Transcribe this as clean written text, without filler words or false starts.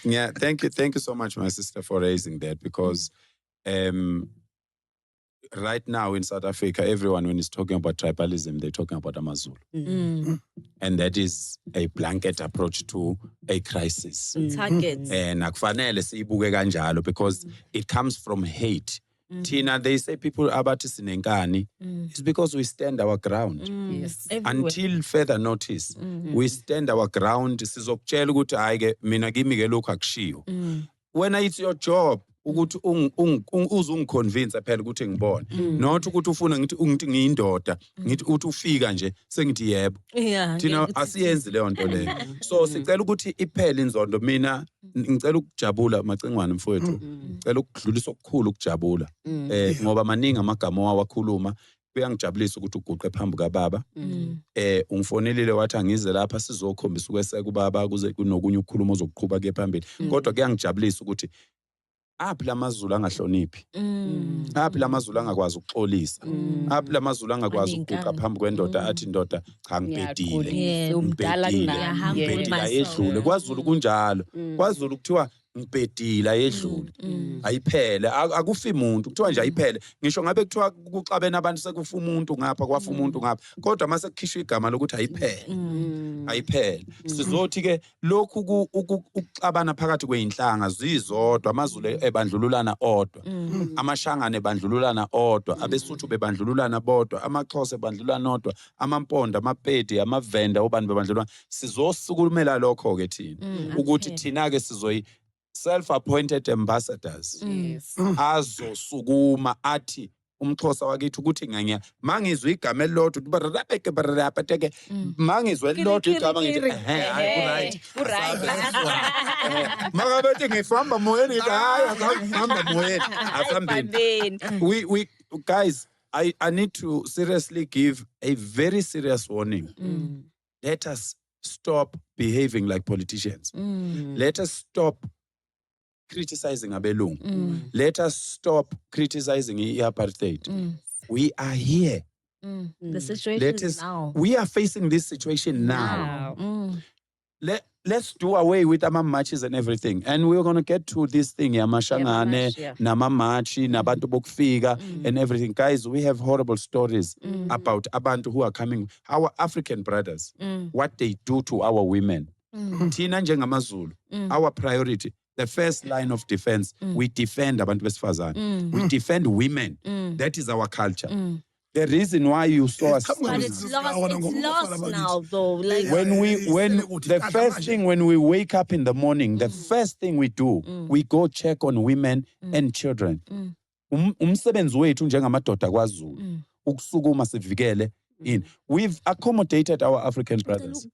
Yeah, thank you so much, my sister, for raising that, because right now in South Africa, everyone, when is talking about tribalism, they're talking about Amazulu. And that is a blanket approach to a crisis. Targets. And akufanele siyibuke kanjalo, because it comes from hate. Tina, they say people abathi sinenkani. It's because we stand our ground. Yes. Until further notice, we stand our ground. Sizokutshela ukuthi hayi ke mina kimi ke lokho akushiyo. When it's your job ukuthi uzungiconvince phela ukuthi ngibone, not ukuthi ufuna ngithi ngiyindoda, ngithi uthi ufika nje sengithi yebo. Thina asiyenzi leyo nto leyo. So sicela ukuthi iphele inzondo. Mina ngicela ukujabula macengwane mfowethu. Ngicela ukudlulisa okukhulu ukujabula. Ngoba maningi amagama wawakhuluma. Kuyangijabulisa ukuthi uguqe phambi kaBaba. Ungifonelile wathi angize lapha sizokhombisa ukweseka uBaba kuze kunokunye ukukhuluma ozokuqhubha ke phambili. Kodwa kuyangijabulisa ukuthi aphi lamazulu angahloniphi. Aphi lamazulu angakwazi ukuxolisa. Aphi lamazulu angakwazi ukuguqa phambi kwendoda athi indoda cha ngibhedile. Ngibhedile ayedlule. KwaZulu kunjalo. KwaZulu kuthiwa ngibhedila ayedlule. Ayiphele akufi umuntu kuthiwa nje ayiphele. Ngisho ngabe kuthiwa kuxabene abantu sekufa umuntu ngapha kwafa umuntu ngapha. Kodwa mase kukhishwa igama lokuthi ayiphele. Ayiphele. Sizothi ke lokhu ukuxabana phakathi kweinhlanga zizodwa, amazulu ebandlululana odwa. Amashangane ebandlululana odwa, abeSuthu bebandlululana bodwa, amaXhosa ebandlululana odwa, amaMpondo, amaPedi, amaVenda obani bebandlululana. Sizosukumela lokho ke thina. Ukuthi thina ke sizoyi self-appointed ambassadors. Azosukuma athi umXhosa wakithi ukuthi nganya mangizwe igama elilodwa uthi barabeke barabeke mangizwe elilodwa igama ngithi right. Makabethi ngifamba moyeni ngithi hayi akahamba moyeni afambeni. We guys, I need to seriously give a very serious warning. Let us stop behaving like politicians. Let us stop criticizing abelungu. Let us stop criticizing apartheid. We are here. The situation is now. We are facing this situation now. Let's do away with ama marches and everything. And we're going to get to this thing, Yamashangane, Namamachi, Nabantu Bokfiga, and everything. Guys, we have horrible stories about Abantu who are coming, our African brothers, what they do to our women. Tina njengamazulu, our priority. The first line of defense, we defend Abantu besifazane. We defend women. That is our culture. The reason why you saw us. But it's lost now, though. Like The first thing when we wake up in the morning, the first thing we do, we go check on women and children. Umsebenzi wethu njengamadoda kwaZulu ukusukuma sivikele in. We've accommodated our African brothers.